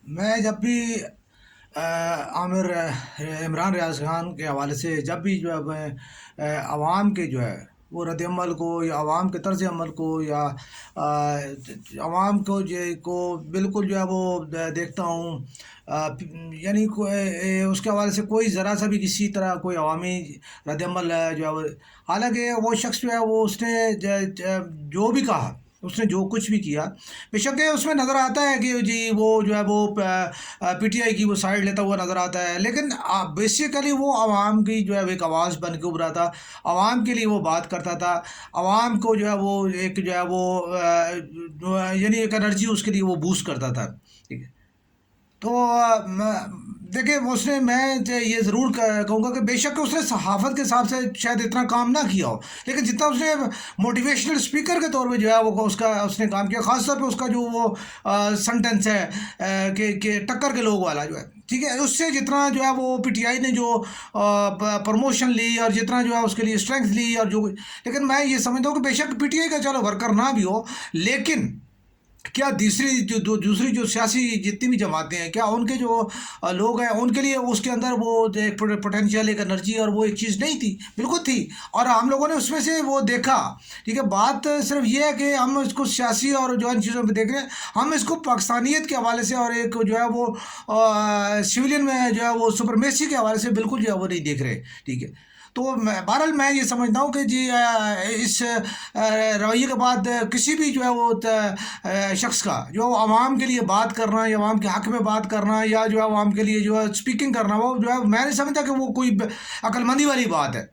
میں جب بھی عامر عمران ریاض خان کے حوالے سے جب بھی جو ہے میں عوام کے جو ہے وہ رد عمل کو یا عوام کے طرز عمل کو یا عوام کو بالکل جو ہے وہ دیکھتا ہوں، یعنی اس کے حوالے سے کوئی ذرا سا بھی کسی طرح کوئی عوامی رد عمل جو ہے حالانکہ وہ شخص جو ہے وہ اس نے جو بھی کہا، اس نے جو کچھ بھی کیا، بے شک ہے اس میں نظر آتا ہے کہ جی وہ جو ہے وہ پی ٹی آئی کی وہ سائڈ لیتا ہوا نظر آتا ہے، لیکن بیسیکلی وہ عوام کی جو ہے وہ ایک آواز بن کے ابھرا تھا، عوام کے لیے وہ بات کرتا تھا، عوام کو جو ہے وہ ایک جو ہے وہ یعنی ایک انرجی اس کے لیے وہ بوسٹ کرتا تھا، ٹھیک ہے۔ تو دیکھیں اس نے، میں یہ ضرور کہوں گا کہ بے شک اس نے صحافت کے حساب سے شاید اتنا کام نہ کیا ہو، لیکن جتنا اس نے موٹیویشنل اسپیکر کے طور پہ جو ہے وہ اس نے کام کیا، خاص طور پہ اس کا جو وہ سنٹینس ہے کہ ٹکر کے لوگ والا جو ہے، ٹھیک ہے، اس سے جتنا جو ہے وہ پی ٹی آئی نے جو پروموشن لی اور جتنا جو ہے اس کے لیے اسٹرینگتھ لی اور جو، لیکن میں یہ سمجھتا ہوں کہ بے شک پی ٹی آئی کا چلو ورکر نہ بھی ہو، لیکن کیا دوسری جو سیاسی جتنی بھی جماعتیں ہیں، کیا ان کے جو لوگ ہیں ان کے لیے اس کے اندر وہ ایک پوٹینشیل، ایک انرجی اور وہ ایک چیز نہیں تھی؟ بالکل تھی، اور ہم لوگوں نے اس میں سے وہ دیکھا، ٹھیک ہے۔ بات صرف یہ ہے کہ ہم اس کو سیاسی اور جو ان چیزوں پہ دیکھ رہے ہیں، ہم اس کو پاکستانیت کے حوالے سے اور ایک جو ہے وہ سویلین میں جو ہے وہ سپرمیسی کے حوالے سے بالکل جو ہے وہ نہیں دیکھ رہے، ٹھیک ہے۔ تو بہرحال میں یہ سمجھتا ہوں کہ جی اس رویے کے بعد کسی بھی جو ہے وہ شخص کا جو عوام کے لیے بات کرنا یا عوام کے حق میں بات کرنا یا جو ہے عوام کے لیے جو ہے اسپیکنگ کرنا، وہ جو ہے میں نہیں سمجھتا کہ وہ کوئی عقل مندی والی بات ہے،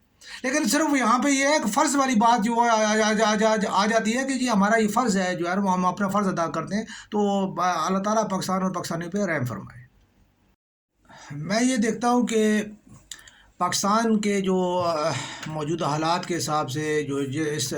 لیکن صرف یہاں پہ یہ ہے کہ فرض والی بات جو آ جاتی ہے کہ جی ہمارا یہ فرض ہے جو ہے وہ ہم اپنا فرض ادا کرتے ہیں، تو اللہ تعالیٰ پاکستان اور پاکستانیوں پہ رحم فرمائے۔ میں یہ دیکھتا ہوں کہ پاکستان کے جو موجودہ حالات کے حساب سے جو اس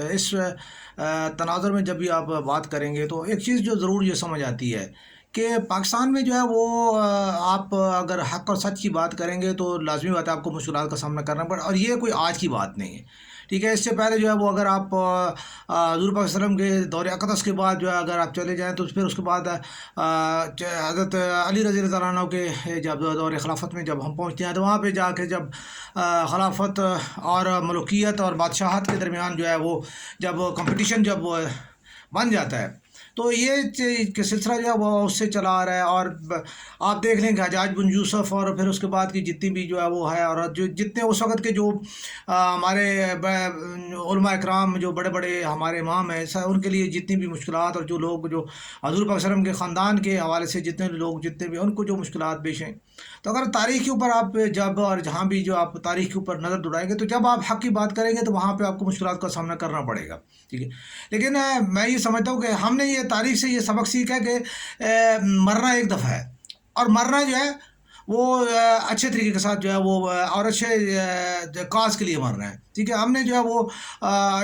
تناظر میں جب بھی آپ بات کریں گے تو ایک چیز جو ضرور یہ سمجھ آتی ہے کہ پاکستان میں جو ہے وہ آپ اگر حق اور سچ کی بات کریں گے تو لازمی بات ہے آپ کو مشکلات کا سامنا کرنا پڑے، اور یہ کوئی آج کی بات نہیں ہے، ٹھیک ہے۔ اس سے پہلے جو ہے وہ اگر آپ حضور پاک صلی اللہ علیہ وسلم کے دور اقدس کے بعد جو ہے اگر آپ چلے جائیں تو پھر اس کے بعد حضرت علی رضی اللہ عنہ کے جب دور خلافت میں جب ہم پہنچتے ہیں تو وہاں پہ جا کے جب خلافت اور ملوکیت اور بادشاہت کے درمیان جو ہے وہ جب کمپٹیشن جب بن جاتا ہے، تو یہ کہ سلسلہ جو ہے وہ اس سے چلا آ رہا ہے، اور آپ دیکھ لیں کہ حجاج بن یوسف اور پھر اس کے بعد کی جتنی بھی جو ہے وہ ہے، اور جو جتنے اس وقت کے جو ہمارے علماء اکرام جو بڑے بڑے ہمارے امام ہیں، ان کے لیے جتنی بھی مشکلات اور جو لوگ جو حضور پاک صلی اللہ علیہ وسلم کے خاندان کے حوالے سے جتنے لوگ جتنے بھی ان کو جو مشکلات پیش ہیں، تو اگر تاریخ کے اوپر آپ جب اور جہاں بھی جو آپ تاریخ کے اوپر نظر دوڑائیں گے تو جب آپ حق کی بات کریں گے تو وہاں پہ آپ کو مشکلات کا سامنا کرنا پڑے گا، ٹھیک ہے۔ لیکن میں یہ سمجھتا ہوں کہ ہم نے یہ تاریخ سے یہ سبق سیکھا کہ مرنا ایک دفعہ ہے، اور مرنا جو ہے وہ اچھے طریقے کے ساتھ جو ہے وہ اور اچھے کاز کے لیے مرنا ہے، ٹھیک ہے۔ ہم نے جو ہے وہ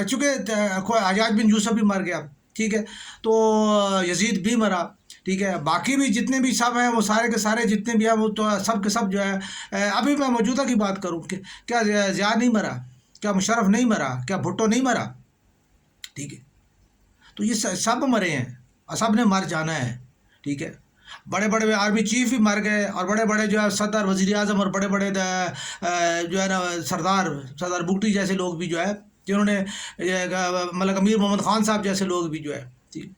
چونکہ حجاج بن یوسف بھی مر گیا، ٹھیک ہے، تو یزید بھی مرا، ٹھیک ہے، باقی بھی جتنے بھی سب ہیں وہ سارے کے سارے جتنے بھی ہیں وہ تو سب کے سب جو ہے ابھی میں موجودہ کی بات کروں کہ کیا ضیاء نہیں مرا، کیا مشرف نہیں مرا، کیا بھٹو نہیں مرا، ٹھیک ہے، تو یہ سب مرے ہیں اور سب نے مر جانا ہے، ٹھیک ہے۔ بڑے بڑے آرمی چیف بھی مر گئے، اور بڑے بڑے جو ہے صدر، وزیر اعظم اور بڑے بڑے جو ہے نا سردار بگٹی جیسے لوگ بھی جو ہے جنہوں نے ملک امیر محمد خان صاحب جیسے لوگ بھی جو ہے، ٹھیک،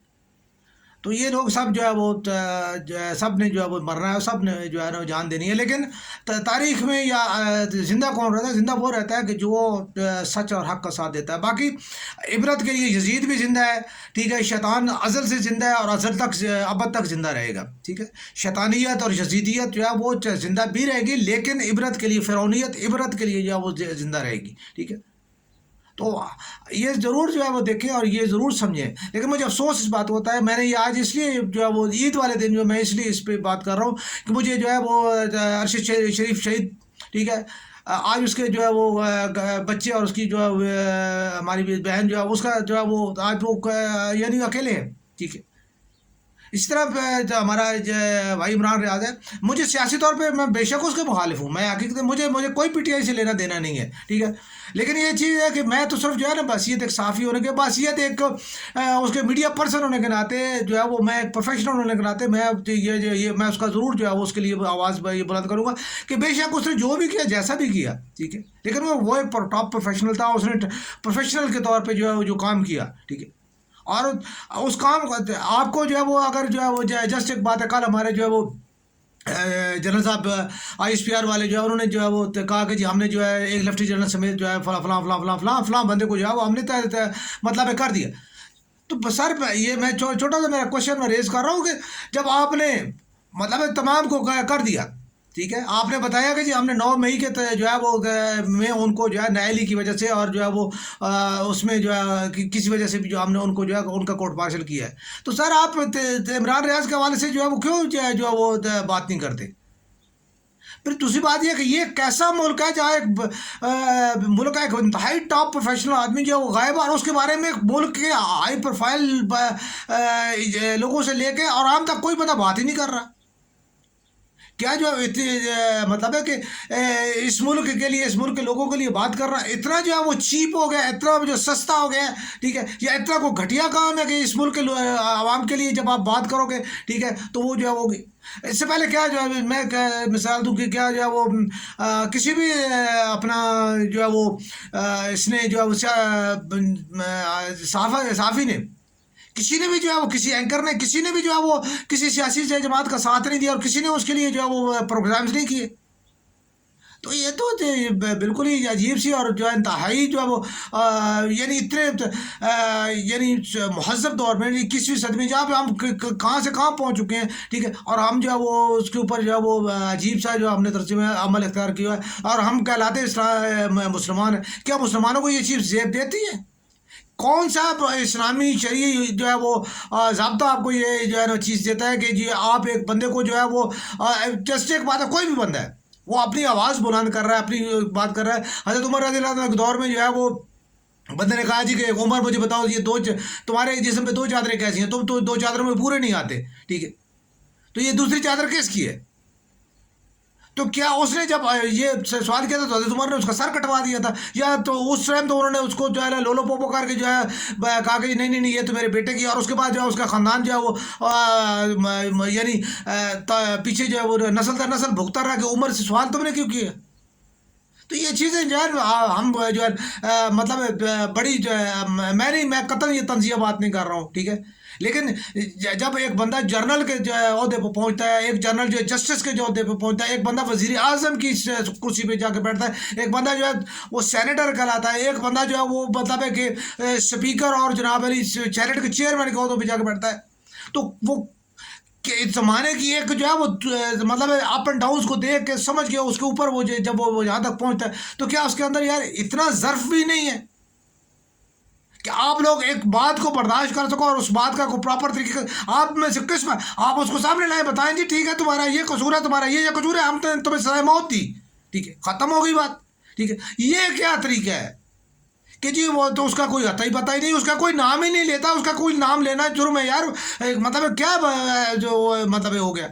تو یہ لوگ سب جو ہے وہ سب نے جو ہے وہ مرنا ہے اور سب نے جو ہے نا جان دینی ہے، لیکن تاریخ میں یا زندہ کون رہتا ہے؟ زندہ وہ رہتا ہے کہ جو سچ اور حق کا ساتھ دیتا ہے۔ باقی عبرت کے لیے یزید بھی زندہ ہے، ٹھیک ہے، شیطان ازل سے زندہ ہے اور ازل تک ابد تک زندہ رہے گا، ٹھیک ہے۔ شیطانیت اور یزیدیت جو ہے وہ زندہ بھی رہے گی، لیکن عبرت کے لیے فرعونیت عبرت کے لیے جو ہے وہ زندہ رہے گی، ٹھیک ہے۔ تو یہ ضرور جو ہے وہ دیکھیں اور یہ ضرور سمجھیں، لیکن مجھے افسوس اس بات ہوتا ہے، میں نے یہ آج اس لیے جو ہے وہ عید والے دن جو میں اس لیے اس پہ بات کر رہا ہوں کہ مجھے جو ہے وہ ارشد شریف شہید، ٹھیک ہے، آج اس کے جو ہے وہ بچے اور اس کی جو ہے ہماری بہن جو ہے اس کا جو ہے وہ آج وہ یعنی اکیلے ہیں، ٹھیک ہے۔ اس طرح جو ہمارا بھائی عمران ریاض ہے، مجھے سیاسی طور پہ میں بے شک اس کے مخالف ہوں، میں حقیقت مجھے کوئی پی ٹی آئی سے لینا دینا نہیں ہے، ٹھیک ہے، لیکن یہ چیز ہے کہ میں تو صرف جو ہے نا بحثیت ایک صحافی ہونے کے، بحثیت ایک اس کے میڈیا پرسن ہونے کے ناطے جو ہے وہ میں ایک پروفیشنل ہونے کے ناطے میں یہ میں اس کا ضرور جو ہے وہ اس کے لیے آواز یہ بلند کروں گا کہ بے شک اس نے جو بھی کیا جیسا بھی کیا، ٹھیک ہے، لیکن وہ ایک ٹاپ پروفیشنل تھا، اس نے پروفیشنل کے طور پہ جو ہے وہ جو کام کیا، ٹھیک ہے، اور اس کام کو آپ کو جو ہے وہ اگر جو ہے وہ جسٹ ایک بات ہے، کل ہمارے جو ہے وہ جنرل صاحب آئی ایس پی آر والے جو ہے انہوں نے جو ہے وہ کہا کہ جی ہم نے جو ہے ایک لیفٹی جنرل سمیت جو ہے فلاں فلاں فلاں فلاں فلاں فلاں بندے کو جو ہے وہ ہم نے مطلب کر دیا. تو سر یہ میں چھوٹا سا میرا کوشچن میں ریز کر رہا ہوں کہ جب آپ نے مطلب تمام کو کر دیا، ٹھیک ہے، آپ نے بتایا کہ جی ہم نے 9 مئی کے جو ہے وہ میں ان کو جو ہے نیالی کی وجہ سے اور جو ہے وہ اس میں جو ہے کسی وجہ سے بھی جو ہم نے ان کو جو ہے ان کا کورٹ مارشل کیا ہے، تو سر آپ عمران ریاض کے حوالے سے جو ہے وہ کیوں جو ہے وہ بات نہیں کرتے؟ پھر دوسری بات یہ کہ یہ کیسا ملک ہے جہاں ایک ملک کا ایک انتہائی ٹاپ پروفیشنل آدمی جو ہے وہ غائب ہے، اور اس کے بارے میں ملک کے ہائی پروفائل لوگوں سے لے کے اور عام تک کوئی بندہ بات ہی نہیں کر رہا. کیا جو مطلب ہے کہ اس ملک کے لیے، اس ملک کے لوگوں کے لیے بات کر رہا ہے، اتنا جو ہے وہ چیپ ہو گیا، اتنا جو سستا ہو گیا ہے، ٹھیک ہے، یا اتنا کو گھٹیا کام ہے کہ اس ملک کے عوام کے لیے جب آپ بات کرو گے، ٹھیک ہے، تو وہ جو ہے وہ اس سے پہلے کیا جو ہے میں مثال دوں کہ کیا جو ہے وہ کسی بھی اپنا جو ہے وہ اس نے جو ہے صحافی نے کسی نے بھی جو ہے وہ کسی اینکر نے کسی نے بھی جو ہے وہ کسی سیاسی جماعت کا ساتھ نہیں دیا اور کسی نے اس کے لیے جو ہے وہ پروگرامز نہیں کیے. تو یہ تو بالکل ہی عجیب سی اور جو ہے انتہائی جو ہے وہ یعنی اتنے یعنی مہذب دور میں 21ویں صدی جہاں پہ ہم کہاں سے کہاں پہنچ چکے ہیں، ٹھیک ہے، اور ہم جو ہے وہ اس کے اوپر جو ہے وہ عجیب سا جو ہم نے ترجمہ عمل اختیار کیا ہے اور ہم کہلاتے مسلمان ہیں. کیا مسلمانوں کو یہ چیز زیب دیتی ہے؟ کون سا اسلامی شرعی جو ہے وہ ضابطہ آپ کو یہ جو ہے نا چیز دیتا ہے کہ جی آپ ایک بندے کو جو ہے وہ جسٹ ایک بات ہے، کوئی بھی بندہ ہے وہ اپنی آواز بلند کر رہا ہے، اپنی بات کر رہا ہے. حضرت عمر رضی اللہ عنہ کے دور میں جو ہے وہ بندے نے کہا جی کہ عمر مجھے بتاؤ یہ تمہارے جسم پہ 2 چادریں کیسی ہیں، تم تو 2 چادروں میں پورے نہیں آتے، ٹھیک ہے، تو یہ دوسری چادر کس کی ہے؟ تو کیا اس نے جب یہ سوال کیا تھا تو حضرت عمر نے اس کا سر کٹوا دیا تھا، یا تو اس ٹائم تو انہوں نے اس کو جو ہے لولو پوپو کر کے جو ہے کہا کہ نہیں نہیں نہیں یہ تو میرے بیٹے کی، اور اس کے بعد جو ہے اس کا خاندان جو ہے وہ یعنی پیچھے جو ہے وہ نسل در نسل بھگتا رہا کہ عمر سے سوال تم نے کیوں کیا؟ تو یہ چیزیں جو ہے ہم جو ہے مطلب بڑی جو ہے میں قطعاً یہ تنزیہ بات نہیں کر رہا ہوں، ٹھیک ہے، لیکن جب ایک بندہ جنرل کے جو ہے عہدے پہ پہنچتا ہے، ایک جنرل جو ہے جسٹس کے جو عہدے پہ پہنچتا ہے، ایک بندہ وزیر اعظم کی کرسی پہ جا کے بیٹھتا ہے، ایک بندہ جو ہے وہ سینیٹر کہلاتا ہے، ایک بندہ جو ہے وہ مطلب ہے کہ اسپیکر اور جناب علی سینیٹ کے چیئرمین کے عہدوں پہ جا کے بیٹھتا ہے. تو وہ کہ اس زمانے کی ایک جو ہے وہ مطلب اپ اینڈ ڈاؤنس کو دیکھ کے سمجھ کے اس کے اوپر وہ جب وہ یہاں تک پہنچتا ہے تو کیا اس کے اندر یار اتنا ظرف بھی نہیں ہے کہ آپ لوگ ایک بات کو برداشت کر سکو اور اس بات کا کوئی پراپر طریقے کا آپ میں سے قسم آپ اس کو سامنے لائیں بتائیں جی ٹھیک ہے تمہارا یہ قصور ہے، تمہارا یہ قصور ہے، ہم تمہیں سزائے موت دی، ٹھیک ہے، ختم ہو گئی بات، ٹھیک ہے. یہ کیا طریقہ ہے کہ جی وہ تو اس کا کوئی عطا ہی پتہ ہی نہیں، اس کا کوئی نام ہی نہیں لیتا، اس کا کوئی نام لینا جرم ہے یار، مطلب کیا جو مطلب ہو گیا.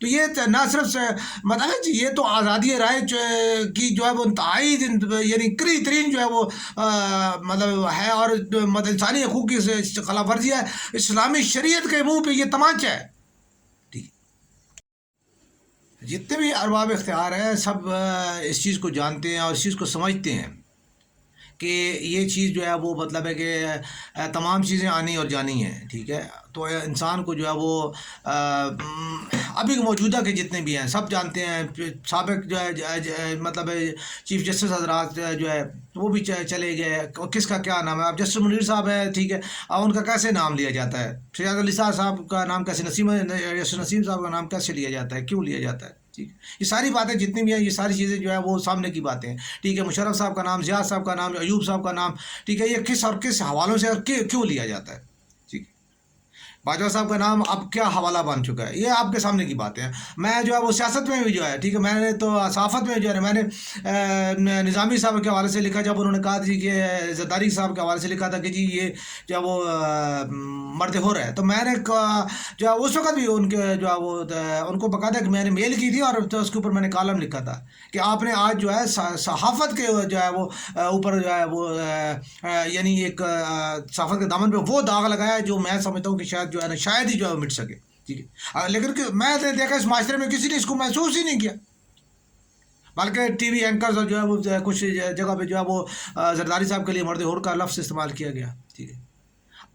تو یہ نہ صرف مطلب جی یہ تو آزادی رائے کی جو ہے وہ انتہائی یعنی کری ترین جو ہے وہ مطلب ہے، اور مطلب انسانی حقوق کی خلاف ورزی ہے، اسلامی شریعت کے منہ پہ یہ تمانچہ ہے. ٹھیک، جتنے بھی ارباب اختیار ہیں سب اس چیز کو جانتے ہیں اور اس چیز کو سمجھتے ہیں کہ یہ چیز جو ہے وہ مطلب ہے کہ تمام چیزیں آنی اور جانی ہیں، ٹھیک ہے. تو انسان کو جو ہے وہ ابھی موجودہ کے جتنے بھی ہیں سب جانتے ہیں، سابق جو ہے مطلب چیف جسٹس حضرات جو ہے وہ بھی چلے گئے، کس کا کیا نام ہے، اب جسٹس منیر صاحب ہیں، ٹھیک ہے، اب ان کا کیسے نام لیا جاتا ہے، شہزاد علی صاحب کا نام کیسے، جسٹس نسیم صاحب کا نام کیسے لیا جاتا ہے، کیوں لیا جاتا ہے، ٹھیک. یہ ساری باتیں جتنی بھی ہیں یہ ساری چیزیں جو ہے وہ سامنے کی باتیں ہیں، ٹھیک ہے. مشرف صاحب کا نام، زیاد صاحب کا نام، ایوب صاحب کا نام، ٹھیک ہے، یہ کس اور کس حوالوں سے اور کیوں لیا جاتا ہے، ٹھیک. باجوہ صاحب کا نام اب کیا حوالہ بن چکا ہے، یہ آپ کے سامنے کی باتیں ہیں. میں جو ہے وہ سیاست میں بھی جو ہے ٹھیک ہے، میں نے تو صحافت میں جو ہے میں نے نظامی صاحب کے حوالے سے لکھا جب انہوں نے کہا جی کہ زرداری صاحب کے حوالے سے لکھا تھا کہ جی یہ جو ہے وہ مرد ہو رہا ہے، تو میں نے جو ہے اس وقت بھی ان کے جو ہے وہ ان کو بقاعدہ کہ میں نے میل کی تھی اور اس کے اوپر میں نے کالم لکھا تھا کہ آپ نے آج جو ہے صحافت کے جو ہے وہ اوپر جو ہے وہ یعنی ایک صحافت کے دامن پہ وہ داغ لگایا ہے جو میں سمجھتا ہوں کہ شاید جو ہے نا شاید ہی جو ہے مٹ سکے. ٹھیک ہے، لیکن میں نے دیکھا اس معاشرے میں کسی نے اس کو محسوس ہی نہیں کیا، بلکہ ٹی وی اینکرز اور جو ہے وہ کچھ جگہ پہ جو ہے وہ زرداری صاحب کے لیے مرد ہور کا لفظ استعمال کیا گیا. ٹھیک ہے،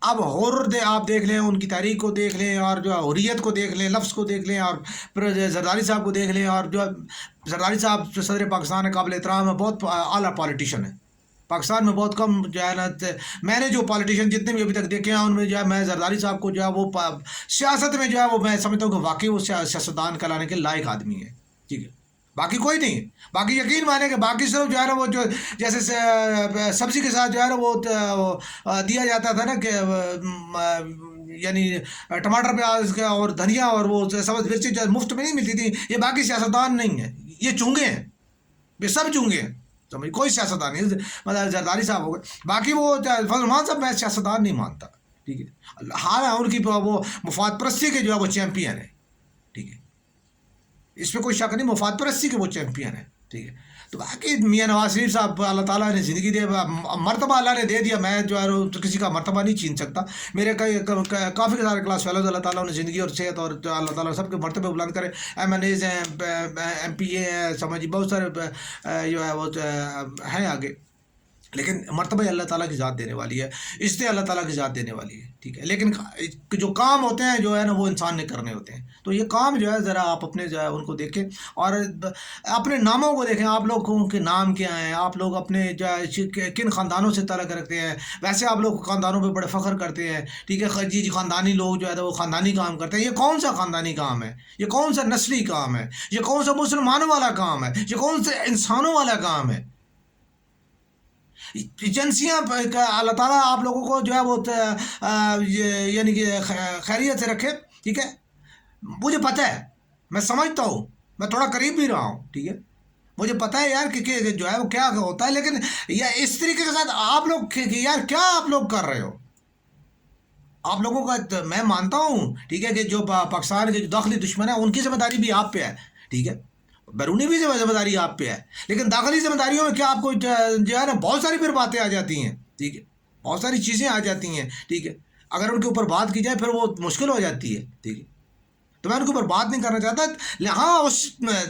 اب ہور آپ دیکھ لیں، ان کی تاریخ کو دیکھ لیں اور جو ہے حریت کو دیکھ لیں، لفظ کو دیکھ لیں، اور پھر زرداری صاحب کو دیکھ لیں، اور جو زرداری صاحب جو صدر پاکستان ہے، قابل احترام ہے، بہت اعلیٰ پالیٹیشین ہے. پاکستان میں بہت کم جو ہے نا، میں نے جو پالیٹیشین جتنے بھی ابھی تک دیکھے ہیں ان میں جو ہے میں زرداری صاحب کو جو ہے وہ سیاست میں جو ہے وہ میں سمجھتا ہوں کہ واقعی وہ سیاستدان کہلانے کے لائق آدمی ہے. ٹھیک ہے، باقی کوئی نہیں ہے. باقی یقین مانے کہ باقی صرف جو ہے نا وہ جو جیسے سبزی کے ساتھ جو ہے نا وہ دیا جاتا تھا نا کہ یعنی ٹماٹر پیاز کا اور دھنیا اور وہ سبز مرچی جو مفت میں نہیں ملتی تھی، یہ باقی سیاستدان نہیں ہیں، یہ چونگے ہیں، یہ سب چونگے ہیں. سمجھ کوئی سیاستدان نہیں، مطلب زرداری صاحب ہو گئے، باقی وہ فضل الرحمان صاحب میں سیاستدان نہیں مانتا. ٹھیک ہے، ہاں ان کی وہ مفاد پرستی کے جو ہے وہ چیمپئن ہے. ٹھیک ہے، اس پہ کوئی شک نہیں، مفاد پرستی کے وہ چیمپئن ہے. ٹھیک ہے، تو باقی میاں نواز شریف صاحب اللہ تعالیٰ نے زندگی دے، مرتبہ اللہ نے دے دیا، میں جو ہے کسی کا مرتبہ نہیں چھین سکتا. میرے کافی سارے کلاس فیلوز اللہ تعالیٰ نے زندگی اور صحت اور اللہ تعالیٰ سب کے مرتبے بلند کرے. ایم این ایز ہیں، ایم پی اے ہیں، سمجھی بہت سارے جو ہے وہ ہیں آگے، لیکن مرتبہ اللہ تعالیٰ کی ذات دینے والی ہے، اس سے اللہ تعالیٰ کی ذات دینے والی ہے. ٹھیک ہے، لیکن جو کام ہوتے ہیں جو ہے نا وہ انسان نے کرنے ہوتے ہیں. تو یہ کام جو ہے ذرا آپ اپنے جو ہے ان کو دیکھیں اور اپنے ناموں کو دیکھیں. آپ لوگوں کے نام کیا ہیں، آپ لوگ اپنے جو ہے کن خاندانوں سے تعلق رکھتے ہیں. ویسے آپ لوگ خاندانوں پہ بڑے فخر کرتے ہیں. ٹھیک ہے جی، خاندانی لوگ جو ہے وہ خاندانی کام کرتے ہیں. یہ کون سا خاندانی کام ہے؟ یہ کون سا نسلی کام ہے؟ یہ کون سا مسلمانوں والا کام ہے؟ یہ کون سا انسانوں والا کام ہے؟ ایجنسیاں اللہ تعالیٰ آپ لوگوں کو جو ہے وہ یعنی کہ خیریت سے رکھے. ٹھیک ہے، مجھے پتہ ہے، میں سمجھتا ہوں، میں تھوڑا قریب بھی رہا ہوں. ٹھیک ہے، مجھے پتہ ہے یار کہ جو ہے وہ کیا ہوتا ہے، لیکن یہ اس طریقے کے ساتھ آپ لوگ یار کیا آپ لوگ کر رہے ہو؟ آپ لوگوں کا میں مانتا ہوں ٹھیک ہے کہ جو پاکستان کے جو داخلی دشمن ہیں ان کی ذمہ داری بھی آپ پہ ہے. ٹھیک ہے، بیرونی بھی ذمہ داری آپ پہ ہے، لیکن داخلی ذمہ داریوں میں کیا آپ کو جو ہے نا بہت ساری پھر باتیں آ جاتی ہیں. ٹھیک ہے، بہت ساری چیزیں آ جاتی ہیں. ٹھیک ہے، اگر ان کے اوپر بات کی جائے پھر وہ مشکل ہو جاتی ہے. ٹھیک ہے، تو میں ان کے اوپر بات نہیں کرنا چاہتا. ہاں اس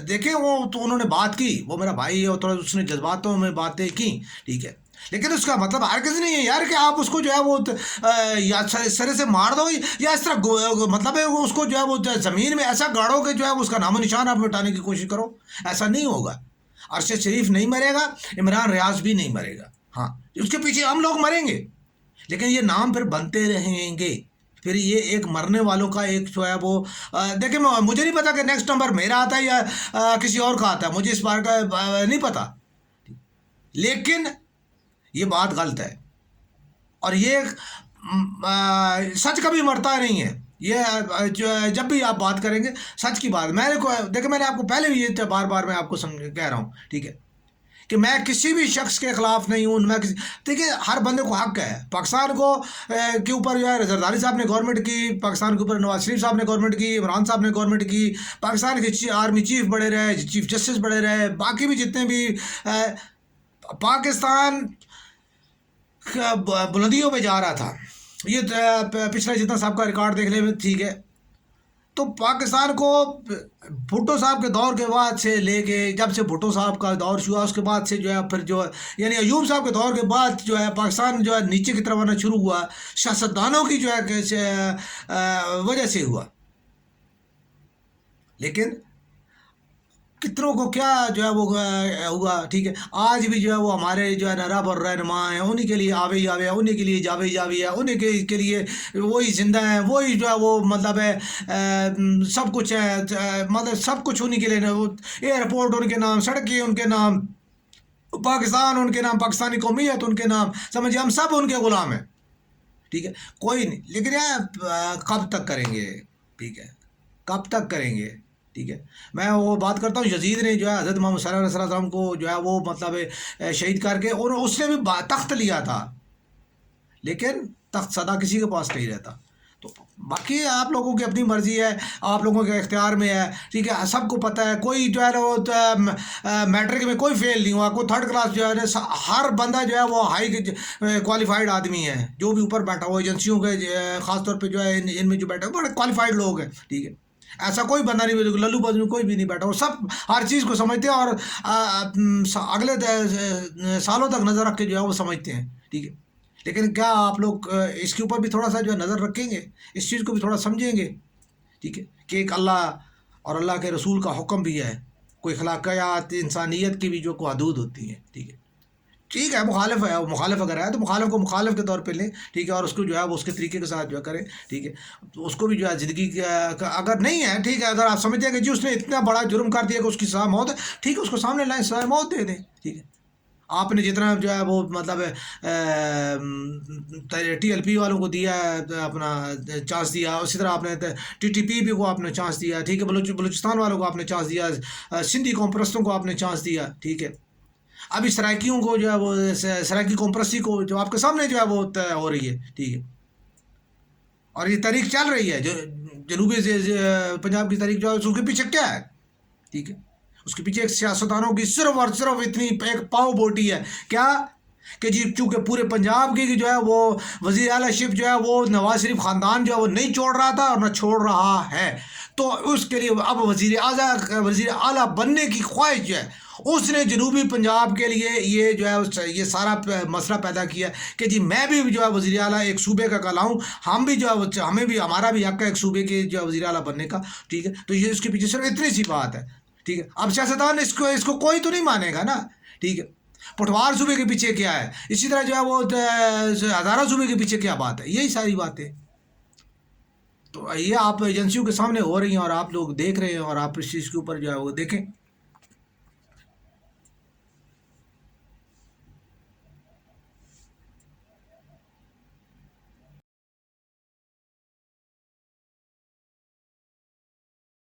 دیکھیں وہ تو انہوں نے بات کی، وہ میرا بھائی ہے اور تھوڑا اس نے جذباتوں میں باتیں کی. ٹھیک ہے، لیکن اس کا مطلب ہرگز نہیں ہے یار کہ آپ اس کو جو ہے وہ یا سرے سے مار دو یا اس طرح مطلب ہے اس کو جو ہے وہ زمین میں ایسا گاڑو کہ جو ہے اس کا نام و نشان آپ مٹانے کی کوشش کرو. ایسا نہیں ہوگا. ارشد شریف نہیں مرے گا، عمران ریاض بھی نہیں مرے گا. ہاں، اس کے پیچھے ہم لوگ مریں گے، لیکن یہ نام پھر بنتے رہیں گے. پھر یہ ایک مرنے والوں کا ایک جو ہے وہ دیکھیں مجھے نہیں پتا کہ نیکسٹ نمبر میرا آتا ہے یا کسی اور کا آتا ہے، مجھے اس بار کا نہیں پتا، لیکن یہ بات غلط ہے اور یہ سچ کبھی مرتا نہیں ہے. یہ جب بھی آپ بات کریں گے سچ کی بات، میں نے دیکھیں میں نے آپ کو پہلے بھی یہ بار بار میں آپ کو کہہ رہا ہوں. ٹھیک ہے کہ میں کسی بھی شخص کے خلاف نہیں ہوں. میں دیکھیں ہر بندے کو حق ہے. پاکستان کو کے اوپر جو ہے زرداری صاحب نے گورنمنٹ کی، پاکستان کے اوپر نواز شریف صاحب نے گورنمنٹ کی، عمران صاحب نے گورنمٹ کی، پاکستان کے آرمی چیف بڑے رہے، چیف جسٹس بڑے رہے، باقی بھی جتنے بھی پاکستان بلندیوں پہ جا رہا تھا. یہ پچھلے جتنا صاحب کا ریکارڈ دیکھ لیں. ٹھیک ہے، تو پاکستان کو بھٹو صاحب کے دور کے بعد سے لے کے جب سے بھٹو صاحب کا دور ہوا اس کے بعد سے جو ہے پھر جو یعنی ایوب صاحب کے دور کے بعد جو ہے پاکستان جو ہے نیچے کی طرف آنا شروع ہوا، سیاستدانوں کی جو ہے وجہ سے ہوا. لیکن کتنوں کو کیا جو ہے وہ ہوا. ٹھیک ہے، آج بھی جو ہے وہ ہمارے جو ہے نا رب اور رہنما ہیں، انہی کے لیے آوے جاوے ہے، انہی کے لیے جاوے جاوی ہے، انہی کے لیے وہی زندہ ہیں، وہی جو ہے وہ مطلب ہے سب کچھ ہے، مطلب سب کچھ انہی کے لیے. ایئرپورٹ ان کے نام، سڑکیں ان کے نام، پاکستان ان کے نام، پاکستانی قومیت ان کے نام، سمجھیے ہم سب ان کے غلام ہیں. ٹھیک ہے، کوئی نہیں، لیکن یار کب تک کریں گے؟ ٹھیک ہے، کب تک کریں گے؟ ٹھیک ہے، میں وہ بات کرتا ہوں، یزید نے جو ہے حضرت محمد صلی اللہ علیہ وسلم کو جو ہے وہ مطلب شہید کر کے، اور اس نے بھی تخت لیا تھا، لیکن تخت سدا کسی کے پاس نہیں رہتا. تو باقی آپ لوگوں کی اپنی مرضی ہے، آپ لوگوں کے اختیار میں ہے. ٹھیک ہے، سب کو پتہ ہے، کوئی جو ہے نا وہ میٹرک میں کوئی فیل نہیں ہوا، کوئی تھرڈ کلاس جو ہے نا، ہر بندہ جو ہے وہ ہائی کوالیفائڈ آدمی ہے، جو بھی اوپر بیٹھا ہوا ایجنسیوں کے خاص طور پہ جو ہے ان میں جو بیٹھے ہوئے بڑے کوالیفائڈ لوگ ہیں. ٹھیک ہے، ایسا کوئی بندہ نہیں، للو بد میں کوئی بھی نہیں بیٹھا، وہ سب ہر چیز کو سمجھتے ہیں، اور اگلے سالوں تک نظر رکھ کے جو ہے وہ سمجھتے ہیں. ٹھیک ہے، لیکن کیا آپ لوگ اس کے اوپر بھی تھوڑا سا جو ہے نظر رکھیں گے، اس چیز کو بھی تھوڑا سمجھیں گے؟ ٹھیک ہے، کہ ایک اللہ اور اللہ کے رسول کا حکم بھی ہے، کوئی اخلاقیات انسانیت کی بھی جو کو حدود ہوتی ہیں. ٹھیک ہے، ٹھیک ہے، مخالف ہے، مخالف اگر ہے تو مخالف کو مخالف کے طور پہ لیں. ٹھیک ہے، اور اس کو جو ہے وہ اس کے طریقے کے ساتھ جو ہے کریں. ٹھیک ہے، تو اس کو بھی جو ہے زندگی اگر نہیں ہے، ٹھیک ہے، اگر آپ سمجھتے ہیں کہ جی اس نے اتنا بڑا جرم کر دیا کہ اس کی سزا موت ہے، ٹھیک ہے، اس کو سامنے لائیں، سزا موت دے دیں. ٹھیک ہے، آپ نے جتنا جو ہے وہ مطلب ٹی ایل پی والوں کو دیا ہے اپنا چانس دیا، اسی طرح آپ نے ٹی ٹی پی بھی کو آپ نے چانس دیا. ٹھیک ہے، بلوچستان والوں کو آپ نے چانس دیا، سندھی قوم پرستوں کو آپ نے چانس دیا. ٹھیک ہے، ابھی سرائکیوں کو جو ہے وہ سرائکی قوم پرستی کو جو آپ کے سامنے جو ہے وہ ہو رہی ہے. ٹھیک ہے، اور یہ تاریخ چل رہی ہے، جو جنوبی پنجاب کی تاریخ جو ہے اس کے پیچھے کیا ہے؟ ٹھیک ہے، اس کے پیچھے ایک سیاستدانوں کی صرف اور صرف اتنی ایک پاؤ بوٹی ہے، کیا کہ جی چونکہ پورے پنجاب کی جو ہے وہ وزیر اعلیٰ شپ جو ہے وہ نواز شریف خاندان جو ہے وہ نہیں چھوڑ رہا تھا اور نہ چھوڑ رہا ہے، تو اس کے لیے اب وزیر اعلیٰ بننے کی خواہش جو ہے، اس نے جنوبی پنجاب کے لیے یہ جو ہے یہ سارا مسئلہ پیدا کیا کہ جی میں بھی جو ہے وزیر اعلیٰ ایک صوبے کا کہلاؤں، ہم بھی جو ہے ہمیں بھی ہمارا بھی حق ہے ایک صوبے کے جو ہے وزیر اعلیٰ بننے کا. ٹھیک ہے، تو یہ اس کے پیچھے صرف اتنی سی بات ہے. ٹھیک ہے، اب سیاستدان اس کو کوئی تو نہیں مانے گا نا. ٹھیک ہے، پٹوار صوبے کے پیچھے کیا ہے، اسی طرح جو ہے وہ ہزارہ صوبے کے پیچھے کیا بات ہے، یہی ساری باتیں. تو یہ آپ ایجنسیوں کے سامنے ہو رہی ہیں اور آپ لوگ دیکھ رہے ہیں، اور آپ اس چیز کے اوپر جو ہے وہ دیکھیں.